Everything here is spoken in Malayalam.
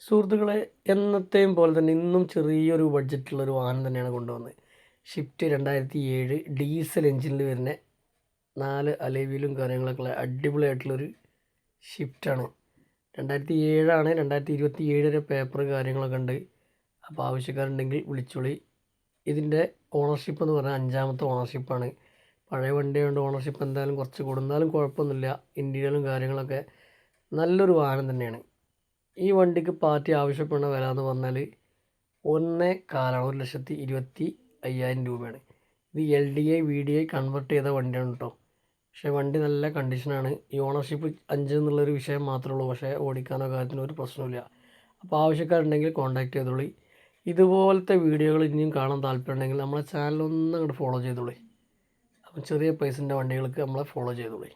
സുഹൃത്തുക്കളെ, എന്നത്തെയും പോലെ തന്നെ ഇന്നും ചെറിയൊരു ബഡ്ജറ്റുള്ളൊരു വാഹനം തന്നെയാണ് കൊണ്ടുവന്നത്. ഷിഫ്റ്റ് 2007 ഡീസൽ എഞ്ചിനിൽ വരുന്ന 4 അലോയ് കാര്യങ്ങളൊക്കെ ഉള്ള അടിപൊളിയായിട്ടുള്ളൊരു ഷിഫ്റ്റാണ്. 2007 2027 വരെ പേപ്പർ കാര്യങ്ങളൊക്കെ ഉണ്ട്. അപ്പോൾ ആവശ്യക്കാരുണ്ടെങ്കിൽ വിളിച്ചോളി. ഇതിൻ്റെ ഓണർഷിപ്പ് എന്ന് പറഞ്ഞാൽ 5ാമത്തെ ഓണർഷിപ്പാണ്. പഴയ വണ്ടിയുണ്ട്, ഓണർഷിപ്പ് എന്തായാലും കുറച്ച് കൂടുന്നാലും കുഴപ്പമൊന്നുമില്ല. ഇൻറ്റീരിയലും കാര്യങ്ങളൊക്കെ നല്ലൊരു വാഹനം തന്നെയാണ്. ഈ വണ്ടിക്ക് പാർട്ടി ആവശ്യപ്പെടുന്ന വില എന്ന് പറഞ്ഞാൽ 1,25,000 രൂപയാണ്. ഇത് LDI VDI കൺവെർട്ട് ചെയ്ത വണ്ടിയാണ് കേട്ടോ. പക്ഷേ വണ്ടി നല്ല കണ്ടീഷനാണ്. ഈ ഓണർഷിപ്പ് 5 എന്നുള്ളൊരു വിഷയം മാത്രമേ ഉള്ളൂ. പക്ഷേ ഓടിക്കാനോ കാര്യത്തിനോ ഒരു പ്രശ്നമില്ല. അപ്പോൾ ആവശ്യക്കാരുണ്ടെങ്കിൽ കോൺടാക്റ്റ് ചെയ്തോളി. ഇതുപോലത്തെ വീഡിയോകൾ ഇനിയും കാണാൻ താല്പര്യമുണ്ടെങ്കിൽ നമ്മളെ ചാനലൊന്നും അങ്ങോട്ട് ഫോളോ ചെയ്തോളി. അപ്പം ചെറിയ പൈസൻ്റെ വണ്ടികൾക്ക് നമ്മളെ ഫോളോ ചെയ്തോളി.